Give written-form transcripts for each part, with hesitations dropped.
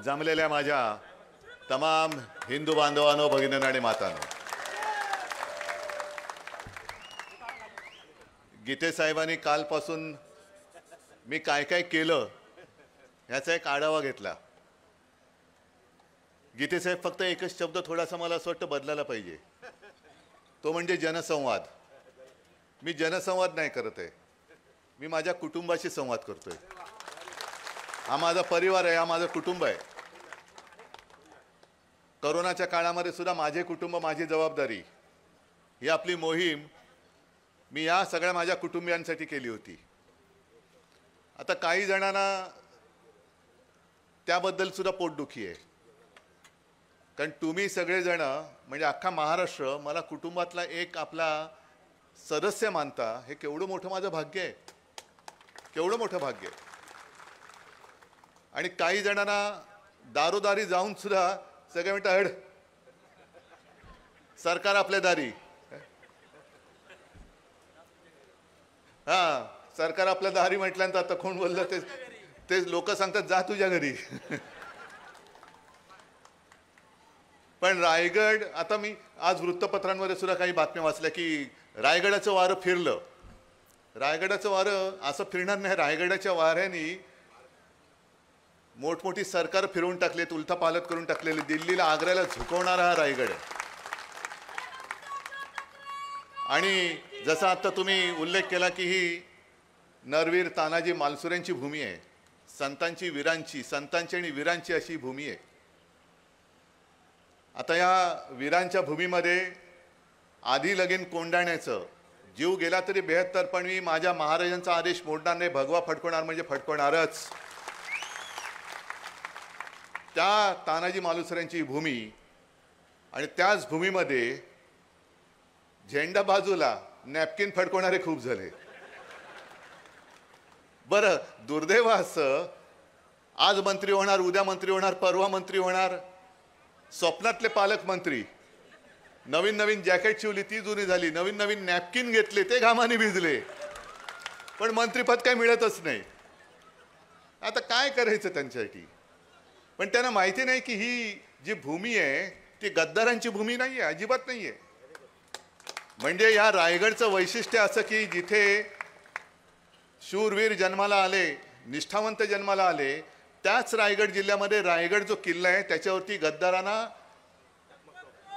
जमलेल्या माझ्या तमाम हिंदू बांधवांनो, भगिनींनो आणि मातांनो, गीते साहेबांनी कालपासून मी काय काय केलं ह्याचा एक आढावा घेतला. गीते साहेब फक्त एकच शब्द थोडासा मला असं वाटतं बदलायला पाहिजे, तो म्हणजे जनसंवाद. मी जनसंवाद नाही करत आहे, मी माझ्या कुटुंबाशी संवाद करतोय. हा माझा परिवार आहे, हा माझं कुटुंब आहे. कोरोनाच्या काळामध्ये सुद्धा माझे कुटुंब माझी जबाबदारी ही आपली मोहीम मी या सगळ्या माझ्या कुटुंबियांसाठी केली होती. आता काही जणांना त्याबद्दल सुद्धा पोटदुखी आहे, कारण तुम्ही सगळेजण म्हणजे अख्खा महाराष्ट्र मला कुटुंबातला एक आपला सदस्य मानता. हे केवढं मोठं माझं भाग्य आहे, केवढं मोठं भाग्य आहे. आणि काही जणांना दारोदारी जाऊन सुद्धा सगळे म्हणतात हड सरकार आपल्या दारी, हा सरकार आपल्या दारी म्हटल्यानंतर आता कोण बोललं ते लोक सांगतात जा तुझ्या घरी. पण रायगड, आता मी आज वृत्तपत्रांमध्ये सुद्धा काही बातम्या वाचल्या की रायगडाचं वारं फिरलं. रायगडाचं वारं असं फिरणार नाही. रायगडाच्या वाऱ्याने मोठमोठी सरकार फिरवून टाकलेत, उलथापालथ करून टाकलेले. दिल्लीला आग्र्याला झुकवणारा हा रायगड आहे. आणि जसं आता तुम्ही उल्लेख केला की ही नरवीर तानाजी मालुसरेंची भूमी आहे, संतांची वीरांची, संतांची आणि वीरांची अशी भूमी आहे. आता या वीरांच्या भूमीमध्ये आधी लगीन कोंडाण्याचं, जीव गेला तरी 72, पण मी माझ्या महाराजांचा आदेश मोडणार नाही, भगवा फडकवणार म्हणजे फडकवणारच. त्या तानाजी मालुसरेंची भूमी आणि त्याच भूमीमध्ये झेंडा बाजूला नॅपकिन फडकवणारे खूप झाले. बरं, दुर्दैव असं आज मंत्री होणार, उद्या मंत्री होणार, परवा मंत्री होणार, स्वप्नातले पालकमंत्री, नवीन नवीन जॅकेट शिवली ती जुनी झाली, नवीन नवीन नॅपकिन घेतले ते घामाने भिजले, पण मंत्रीपद काय मिळतच नाही. आता काय करायचं त्यांच्यासाठी? पण त्यांना माहिती नाही की ही जी भूमी आहे ती गद्दारांची भूमी नाही आहे, अजिबात नाही आहे. म्हणजे या रायगडचं वैशिष्ट्य असं की जिथे शूरवीर जन्माला आले, निष्ठावंत जन्माला आले, त्याच रायगड जिल्ह्यामध्ये रायगड जो किल्ला आहे त्याच्यावरती गद्दारांना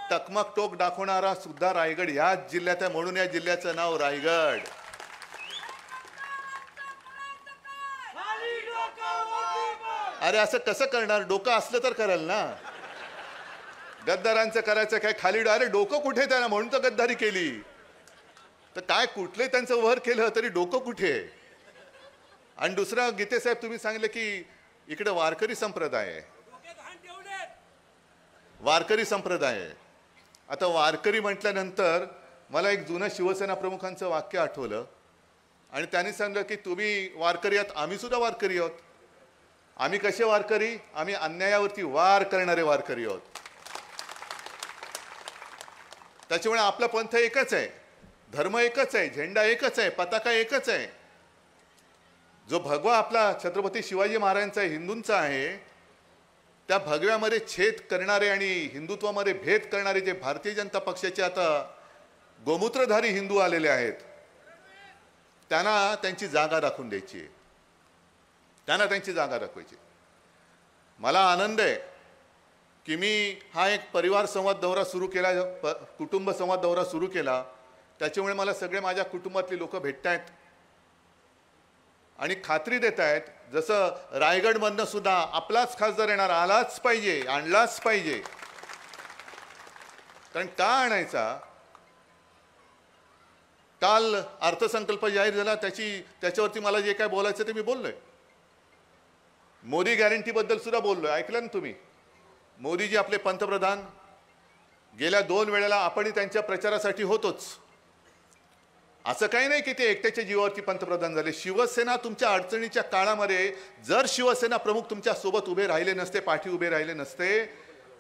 टकमक टोक दाखवणारा सुद्धा रायगड याच जिल्ह्यात आहे, म्हणून या जिल्ह्याचं नाव रायगड. अरे असं कसं करणार? डोकं असलं तर कराल ना. गद्दारांचं करायचं काय खाली? अरे डोकं कुठे त्यांना, म्हणून तर गद्दारी केली. तर काय कुठले त्यांचं वर केलं तरी डोकं कुठे? आणि दुसरा, गीते साहेब तुम्ही सांगितलं की इकडे वारकरी संप्रदाय आहे, वारकरी संप्रदाय आहे. आता वारकरी म्हटल्यानंतर मला एक जुनं शिवसेना प्रमुखांचं वाक्य आठवलं आणि त्यांनी सांगितलं की तुम्ही वारकरी आहात, आम्ही सुद्धा वारकरी आहोत. आम्ही कसे वारकरी? आम्ही अन्यायावरती वार करणारे वारकरी आहोत. त्याच्यामुळे आपला पंथ एकच आहे, धर्म एकच आहे, झेंडा एकच आहे, पताका एकच आहे. जो भगवा आपला छत्रपती शिवाजी महाराजांचा हिंदूंचा आहे, त्या भगव्यामध्ये छेद करणारे आणि हिंदुत्वामध्ये भेद करणारे जे भारतीय जनता पक्षाचे आता गोमूत्रधारी हिंदू आलेले आहेत, त्यांना त्यांची जागा दाखवून द्यायची आहे, त्यांना त्यांची जागा दाखवायची. मला आनंद आहे की मी हा एक परिवार संवाद दौरा सुरू केला, कुटुंब संवाद दौरा सुरू केला. त्याच्यामुळे मला सगळे माझ्या कुटुंबातली लोक भेटत आहेत आणि खात्री देत आहेत, जसं रायगडमधनं सुद्धा आपलाच खासदार येणार, आलाच पाहिजे, आणलाच पाहिजे. कारण का आणायचा? काल अर्थसंकल्प जाहीर झाला, त्याच्यावरती मला जे काय बोलायचं ते मी बोललोय. मोदी गॅरंटीबद्दल सुद्धा बोललोय, ऐकलं ना तुम्ही? मोदीजी आपले पंतप्रधान, गेल्या 2 वेळेला आपणही त्यांच्या प्रचारासाठी होतोच. असं काही नाही की ते एकट्याच्या जीवावरती पंतप्रधान झाले. शिवसेना तुमच्या अडचणीच्या काळामध्ये जर शिवसेना प्रमुख तुमच्या सोबत उभे राहिले नसते, पाठी उभे राहिले नसते,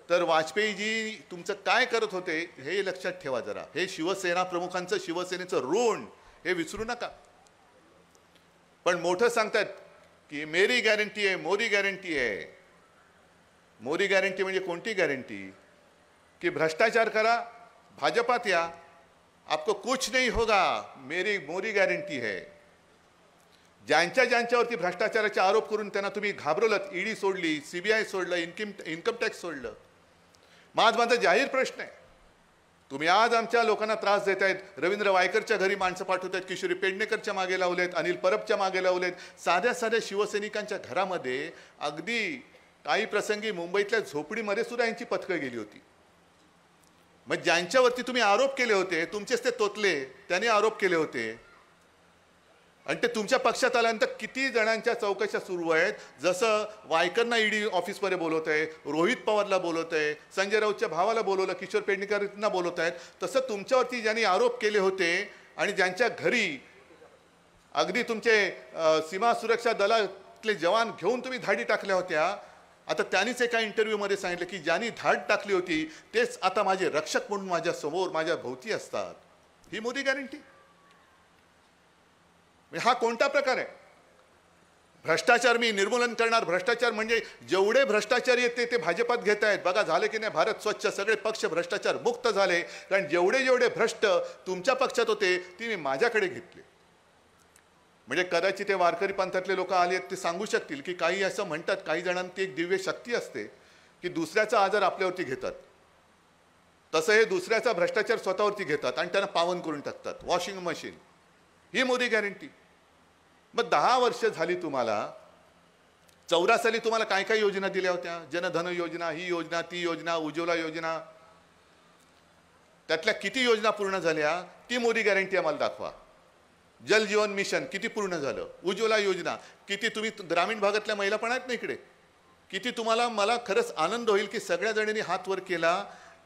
तर वाजपेयीजी तुमचं काय करत होते हे लक्षात ठेवा जरा. हे शिवसेना प्रमुखांचं, शिवसेनेचं ऋण हे विसरू नका. पण मोठं सांगतात की मेरी गॅरंटी आहे, मोदी गॅरंटी आहे. मोदी गॅरंटी म्हणजे कोणती गॅरंटी? की भ्रष्टाचार करा, भाजपात या, आपको कुछ नहीं होगा, मेरी मोदी गॅरंटी है. ज्यांच्यावरती भ्रष्टाचाराचे आरोप करून त्यांना तुम्ही घाबरवलं, ईडी सोडली, सीबीआय सोडलं, इन्कम टॅक्स सोडलं. माझा जाहीर प्रश्न आहे, तुम्ही आज आमच्या लोकांना त्रास देत आहेत. रवींद्र वायकरच्या घरी माणसं पाठवत आहेत, किशोरी पेडणेकरच्या मागे लावलेत, अनिल परबच्या मागे लावलेत. साध्या साध्या शिवसैनिकांच्या घरामध्ये अगदी काही प्रसंगी मुंबईतल्या झोपडीमध्ये सुद्धा यांची पथकं गेली होती. मग ज्यांच्यावरती तुम्ही आरोप केले होते, तुमचेच ते तोतले, त्यांनी आरोप केले होते, आणि ते तुमच्या पक्षात आल्यानंतर किती जणांच्या चौकशा सुरू आहेत. जसं वायकरना ईडी ऑफिसमध्ये बोलवत आहे, रोहित पवारला बोलवत आहे, संजय राऊतच्या भावाला बोलवलं, किशोर पेडणेकरांना बोलवत आहेत, तसं तुमच्यावरती ज्यांनी आरोप केले होते आणि ज्यांच्या घरी अगदी तुमचे सीमा सुरक्षा दलातले जवान घेऊन तुम्ही धाडी टाकल्या होत्या, आता त्यांनीच एका इंटरव्ह्यूमध्ये सांगितलं की ज्यांनी धाड टाकली होती तेच आता माझे रक्षक म्हणून माझ्या समोर, माझ्या भोवती असतात. ही मोदी गॅरंटी? हा कोणता प्रकार आहे? भ्रष्टाचार मी निर्मूलन करणार. भ्रष्टाचार म्हणजे जेवढे भ्रष्टाचारी आहेत ते भाजपात घेत आहेत. बघा झाले की नाही भारत स्वच्छ, सगळे पक्ष भ्रष्टाचार मुक्त झाले. कारण जेवढे भ्रष्ट तुमच्या पक्षात होते ती मी माझ्याकडे घेतले. म्हणजे कदाचित ते वारकरी पंथातले लोक आले ते सांगू शकतील की काही असं म्हणतात, काही जणांची एक दिव्य शक्ती असते की दुसऱ्याचा आजार आपल्यावरती घेतात. तसं हे दुसऱ्याचा भ्रष्टाचार स्वतःवरती घेतात आणि त्यांना पावन करून टाकतात. वॉशिंग मशीन ही मोदी गॅरंटी. मग 10 वर्ष झाली तुम्हाला. 14 साली तुम्हाला काय काय योजना दिल्या होत्या? जनधन योजना, ही योजना, ती योजना, उज्ज्वला योजना. त्यातल्या किती योजना पूर्ण झाल्या? ती मोदी गॅरंटी आम्हाला दाखवा. जल जीवन मिशन किती पूर्ण झालं? उज्ज्वला योजना किती? तुम्ही ग्रामीण भागातल्या महिला पण आहेत ना इकडे, किती तुम्हाला? मला खरंच आनंद होईल की सगळ्या जणांनी हात वर केला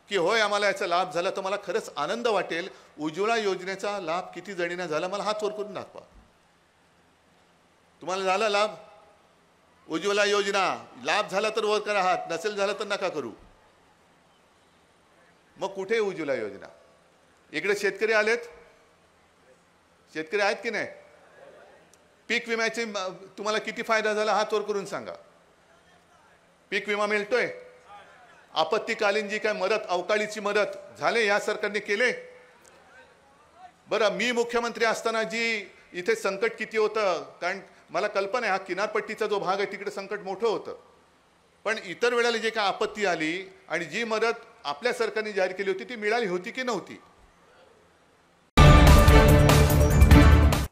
की होय आम्हाला याचा लाभ झाला, तर मला खरंच आनंद वाटेल. उज्ज्वला योजनेचा लाभ किती जणींना झाला मला हात वर करून दाखवा. तुम्हाला झाला लाभ? उज्ज्वला योजना लाभ झाला तर वर करा हात, नसेल झाला तर नका करू. मग कुठे उज्ज्वला योजना? इकडे शेतकरी आलेत, शेतकरी आहेत की नाही? पीक विम्याचे तुम्हाला किती फायदा झाला हात वर करून सांगा. पीक विमा मिळतोय? आपत्तीकालीन जी काय मदत, अवकाळीची मदत झाले या सरकारने केले? बरं, मी मुख्यमंत्री असताना जी इथे संकट किती होतं, कारण मला कल्पना आहे हा किनारपट्टीचा जो भाग आहे तिकडे संकट मोठं होतं, पण इतर वेळेला जे काय आपत्ती आली आणि जी मदत आपल्या सरकारने जाहीर केली होती ती मिळाली होती की नव्हती?